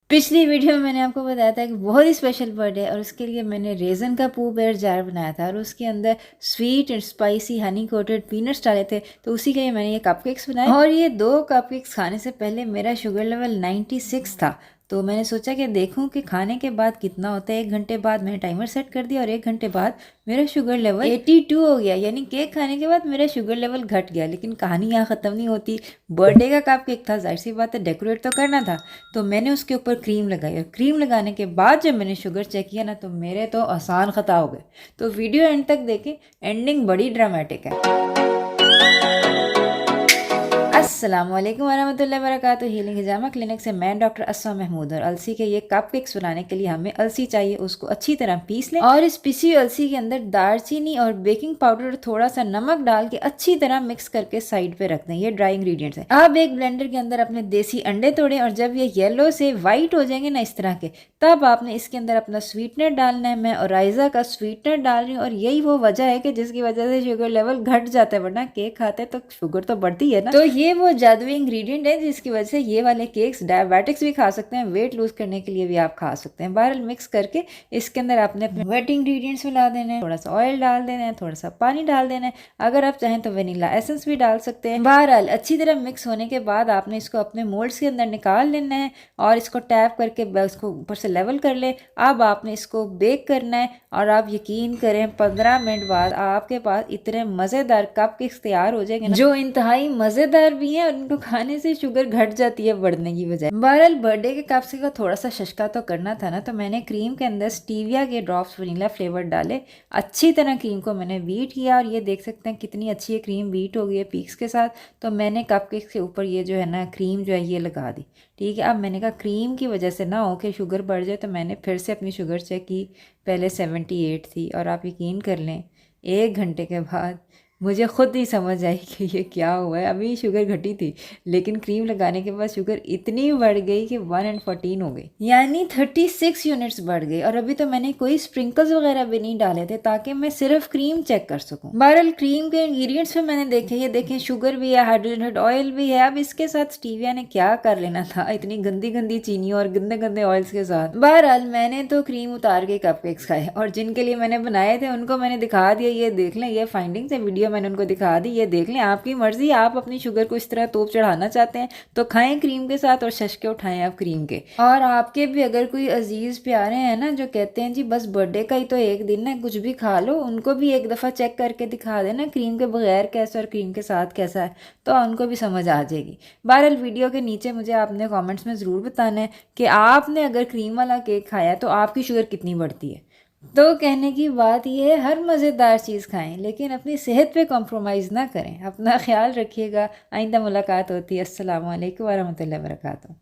पिछली वीडियो में मैंने आपको बताया था कि बहुत ही स्पेशल बर्थडे है और उसके लिए मैंने रेज़न का पू बेयर जार बनाया था और उसके अंदर sweet and spicy Honey coated peanuts डाले थे। तो उसी के लिए मैंने ये कपकेक्स बनाए और ये 2 कपकेक्स खाने से पहले मेरा शुगर लेवल 96 था। तो मैंने सोचा कि देखूं कि खाने के बाद कितना होता है। 1 घंटे बाद मैंने टाइमर सेट कर दिया और 1 घंटे बाद मेरा शुगर लेवल 82 हो गया। यानी केक खाने के बाद मेरा शुगर लेवल घट गया। लेकिन कहानी यहाँ ख़त्म नहीं होती। बर्थडे का कपकेक था, जाहिर सी बात है डेकोरेट तो करना था। तो मैंने उसके ऊपर क्रीम लगाई और क्रीम लगाने के बाद जब मैंने शुगर चेक किया ना, तो मेरे तो आसान ख़ता हो गए। तो वीडियो एंड तक देखें, एंडिंग बड़ी ड्रामेटिक है। अस्सलामुअलैकुम वरहमतुल्लाहि वबरकातुहू। हीलिंग हिजामा क्लिनिक से मैं डॉक्टर अस्मा महमूद। और अलसी के ये कपकेक्स बनाने के लिए हमें अलसी चाहिए, उसको अच्छी तरह पीस लें और इस पिसी हुई अलसी के अंदर दालचीनी और बेकिंग पाउडर और थोड़ा सा नमक डाल के अच्छी तरह मिक्स करके साइड पे रख दें। ये ड्राई इंग्रेडिएंट्स हैं। अब एक ब्लेंडर के अंदर अपने देसी अंडे तोड़ें और जब ये येलो से वाइट हो जाएंगे ना इस तरह के, तब आपने इसके अंदर अपना स्वीटनर डालना है। मैं ओराइजा का स्वीटनर डाल रही हूँ और यही वो वजह है कि जिसकी वजह से शुगर लेवल घट जाता है, वरना केक खाते हैं तो शुगर तो बढ़ती है ना। तो ये वो जादुई इंग्रेडिएंट है जिसकी वजह से ये वाले केक्स डायबिटिक्स भी खा सकते हैं, वेट लूज करने के लिए भी आप खा सकते हैं। बहरहाल मिक्स करके इसके अंदर आपने अपने वेट इंग्रेडिएंट्स मिला देने हैं, थोड़ा सा ऑयल डाल देना है, थोड़ा सा पानी डाल देना है, अगर आप चाहें तो वेनिला एसेंस भी डाल सकते हैं। बहरहाल अच्छी तरह मिक्स होने के बाद आपने इसको अपने मोल्ड्स के अंदर निकाल लेना है और इसको टैप करके इसको ऊपर से लेवल कर ले। अब आपने इसको बेक करना है और आप यकीन करें 15 मिनट बाद आपके पास इतने मज़ेदार कपकेक्स तैयार हो जाएंगे ना, जो इंतहाई मज़ेदार भी हैं और इनको खाने से शुगर घट जाती है बढ़ने की बजाय। बहरहाल बर्थडे के कप का थोड़ा सा शशका तो करना था ना, तो मैंने क्रीम के अंदर स्टीविया के ड्रॉप्स वनीला फ्लेवर डाले। अच्छी तरह क्रीम को मैंने बीट किया और ये देख सकते हैं कितनी अच्छी है क्रीम बीट हो गई है पीक्स के साथ। तो मैंने कपकेक्स के ऊपर ये जो है ना क्रीम जो है ये लगा दी। ठीक है, अब मैंने कहा क्रीम की वजह से ना हो कि शुगर बढ़ जाए, तो मैंने फिर से अपनी शुगर चेक की। पहले 78 थी और आप यकीन कर लें 1 घंटे के बाद मुझे खुद ही समझ आई कि ये क्या हुआ है। अभी शुगर घटी थी लेकिन क्रीम लगाने के बाद शुगर इतनी बढ़ गई कि 114 हो गई, यानी 36 यूनिट्स बढ़ गई। और अभी तो मैंने कोई स्प्रिंकल्स वगैरह भी नहीं डाले थे ताकि मैं सिर्फ क्रीम चेक कर सकूं। बहरहाल क्रीम के इंग्रेडिएंट्स में मैंने देखे, ये देखें शुगर भी है, हाइड्रोजनेटेड ऑयल भी है। अब इसके साथ स्टीविया ने क्या कर लेना था इतनी गंदी गंदी चीनी और गंदे गंदे ऑयल्स के साथ। बहरहाल मैंने तो क्रीम उतार के कपकेक्स खाए और जिनके लिए मैंने बनाए थे उनको मैंने दिखा दिया। ये देख लें, ये फाइंडिंग्स है, वीडियो मैंने उनको दिखा दी, ये देख लें। आपकी मर्जी, आप अपनी शुगर को इस तरह तोप चढ़ाना चाहते हैं तो खाएं क्रीम के साथ और शशके उठाएं आप क्रीम के। और आपके भी अगर कोई अजीज़ प्यारे हैं ना जो कहते हैं जी बस बर्थडे का ही तो एक दिन है कुछ भी खा लो, उनको भी एक दफ़ा चेक करके दिखा देना क्रीम के बगैर कैसा और क्रीम के साथ कैसा है, तो उनको भी समझ आ जाएगी। बहरहाल वीडियो के नीचे मुझे आपने कॉमेंट्स में ज़रूर बताना है कि आपने अगर क्रीम वाला केक खाया तो आपकी शुगर कितनी बढ़ती है। तो कहने की बात यह है, हर मज़ेदार चीज़ खाएं लेकिन अपनी सेहत पे कॉम्प्रोमाइज़ ना करें। अपना ख्याल रखिएगा। आइंदा मुलाकात होती है। अस्सलाम वालेकुम वरहमतुल्लाहि वबरकातुहू।